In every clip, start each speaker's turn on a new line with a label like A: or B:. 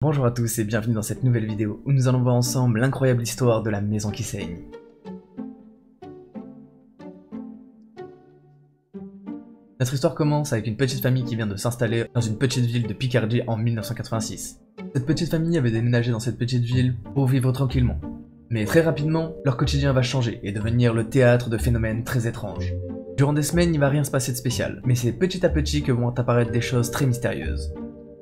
A: Bonjour à tous et bienvenue dans cette nouvelle vidéo où nous allons voir ensemble l'incroyable histoire de la maison qui saigne. Notre histoire commence avec une petite famille qui vient de s'installer dans une petite ville de Picardie en 1986. Cette petite famille avait déménagé dans cette petite ville pour vivre tranquillement. Mais très rapidement, leur quotidien va changer et devenir le théâtre de phénomènes très étranges. Durant des semaines, il va rien se passer de spécial, mais c'est petit à petit que vont apparaître des choses très mystérieuses.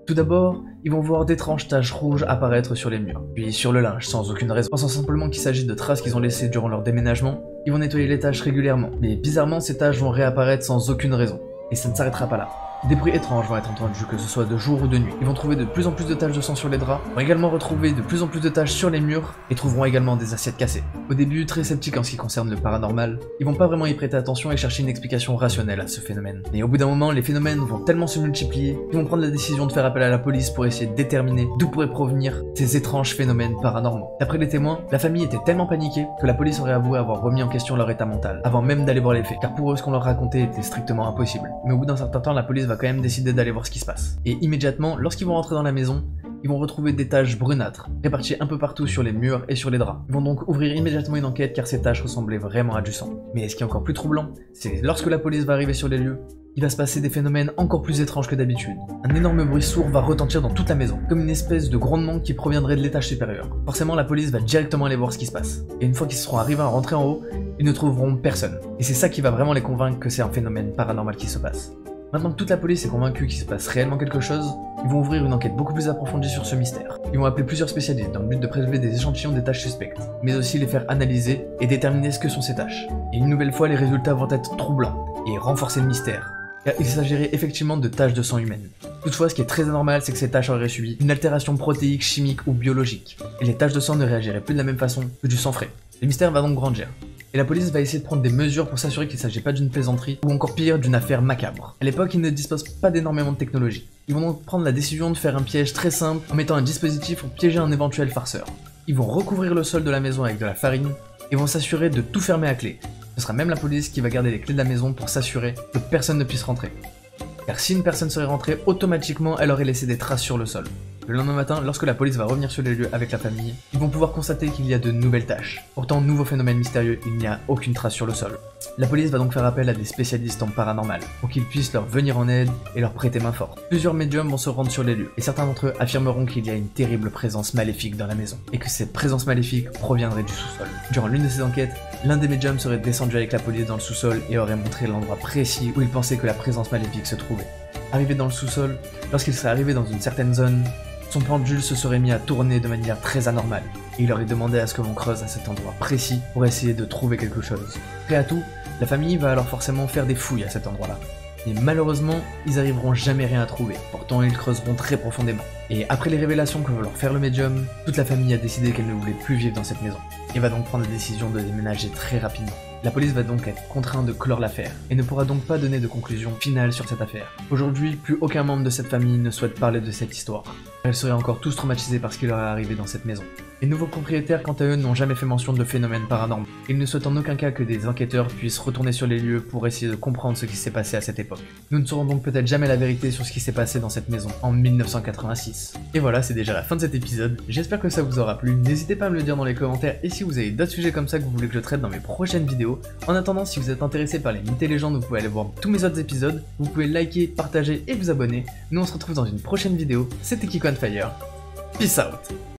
A: Tout d'abord, ils vont voir d'étranges taches rouges apparaître sur les murs, puis sur le linge sans aucune raison. Pensant simplement qu'il s'agit de traces qu'ils ont laissées durant leur déménagement, ils vont nettoyer les taches régulièrement, mais bizarrement ces taches vont réapparaître sans aucune raison. Et ça ne s'arrêtera pas là. Des bruits étranges vont être entendus, que ce soit de jour ou de nuit. Ils vont trouver de plus en plus de taches de sang sur les draps, vont également retrouver de plus en plus de taches sur les murs, et trouveront également des assiettes cassées. Au début, très sceptiques en ce qui concerne le paranormal, ils vont pas vraiment y prêter attention et chercher une explication rationnelle à ce phénomène. Mais au bout d'un moment, les phénomènes vont tellement se multiplier, qu'ils vont prendre la décision de faire appel à la police pour essayer de déterminer d'où pourraient provenir ces étranges phénomènes paranormaux. D'après les témoins, la famille était tellement paniquée que la police aurait avoué avoir remis en question leur état mental, avant même d'aller voir les faits, car pour eux ce qu'on leur racontait était strictement impossible. Mais au bout d'un certain temps, la police va quand même décider d'aller voir ce qui se passe. Et immédiatement, lorsqu'ils vont rentrer dans la maison, ils vont retrouver des taches brunâtres, réparties un peu partout sur les murs et sur les draps. Ils vont donc ouvrir immédiatement une enquête car ces taches ressemblaient vraiment à du sang. Mais ce qui est encore plus troublant, c'est lorsque la police va arriver sur les lieux, il va se passer des phénomènes encore plus étranges que d'habitude. Un énorme bruit sourd va retentir dans toute la maison, comme une espèce de grondement qui proviendrait de l'étage supérieur. Forcément, la police va directement aller voir ce qui se passe. Et une fois qu'ils seront arrivés à rentrer en haut, ils ne trouveront personne. Et c'est ça qui va vraiment les convaincre que c'est un phénomène paranormal qui se passe. Maintenant que toute la police est convaincue qu'il se passe réellement quelque chose, ils vont ouvrir une enquête beaucoup plus approfondie sur ce mystère. Ils vont appeler plusieurs spécialistes dans le but de prélever des échantillons des taches suspectes, mais aussi les faire analyser et déterminer ce que sont ces taches. Et une nouvelle fois, les résultats vont être troublants et renforcer le mystère, car il s'agirait effectivement de taches de sang humaine. Toutefois, ce qui est très anormal, c'est que ces taches auraient subi une altération protéique, chimique ou biologique, et les taches de sang ne réagiraient plus de la même façon que du sang frais. Le mystère va donc grandir. Et la police va essayer de prendre des mesures pour s'assurer qu'il ne s'agit pas d'une plaisanterie ou encore pire d'une affaire macabre. À l'époque, ils ne disposent pas d'énormément de technologie. Ils vont donc prendre la décision de faire un piège très simple en mettant un dispositif pour piéger un éventuel farceur. Ils vont recouvrir le sol de la maison avec de la farine et vont s'assurer de tout fermer à clé. Ce sera même la police qui va garder les clés de la maison pour s'assurer que personne ne puisse rentrer. Car si une personne serait rentrée, automatiquement elle aurait laissé des traces sur le sol. Le lendemain matin, lorsque la police va revenir sur les lieux avec la famille, ils vont pouvoir constater qu'il y a de nouvelles taches. Pourtant, nouveau phénomène mystérieux, il n'y a aucune trace sur le sol. La police va donc faire appel à des spécialistes en paranormal, pour qu'ils puissent leur venir en aide et leur prêter main forte. Plusieurs médiums vont se rendre sur les lieux, et certains d'entre eux affirmeront qu'il y a une terrible présence maléfique dans la maison, et que cette présence maléfique proviendrait du sous-sol. Durant l'une de ces enquêtes, l'un des médiums serait descendu avec la police dans le sous-sol et aurait montré l'endroit précis où il pensait que la présence maléfique se trouvait. Arrivé dans le sous-sol, lorsqu'il serait arrivé dans une certaine zone, son pendule se serait mis à tourner de manière très anormale, et il aurait demandé à ce que l'on creuse à cet endroit précis pour essayer de trouver quelque chose. Prêt à tout, la famille va alors forcément faire des fouilles à cet endroit-là. Mais malheureusement, ils arriveront jamais rien à trouver, pourtant ils creuseront très profondément. Et après les révélations que va leur faire le médium, toute la famille a décidé qu'elle ne voulait plus vivre dans cette maison, et va donc prendre la décision de déménager très rapidement. La police va donc être contrainte de clore l'affaire, et ne pourra donc pas donner de conclusion finale sur cette affaire. Aujourd'hui, plus aucun membre de cette famille ne souhaite parler de cette histoire. Elles seraient encore tous traumatisés par ce qui leur est arrivé dans cette maison. Les nouveaux propriétaires, quant à eux, n'ont jamais fait mention de phénomènes paranormaux. Ils ne souhaitent en aucun cas que des enquêteurs puissent retourner sur les lieux pour essayer de comprendre ce qui s'est passé à cette époque. Nous ne saurons donc peut-être jamais la vérité sur ce qui s'est passé dans cette maison en 1986. Et voilà, c'est déjà la fin de cet épisode. J'espère que ça vous aura plu. N'hésitez pas à me le dire dans les commentaires et si vous avez d'autres sujets comme ça que vous voulez que je traite dans mes prochaines vidéos. En attendant, si vous êtes intéressé par les mythes et légendes, vous pouvez aller voir tous mes autres épisodes. Vous pouvez liker, partager et vous abonner. Nous on se retrouve dans une prochaine vidéo. C'était Kiko on Fire. Peace out.